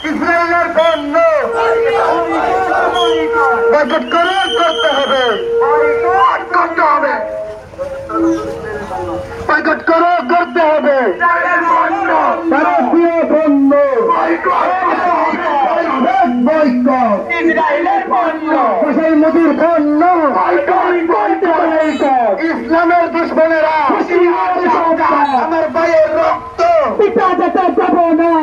ইসরায়েলের পণ্য বয়কট করতে হবে, বয়কট করতে হবে। ভারতীয় পণ্য বয়কট, ইসরায়েলের পণ্য মোদীর পণ্য ইসলামের দুশ্মনেরা আমার ভাইয়ের রক্ত পিতা যেতে দেব না।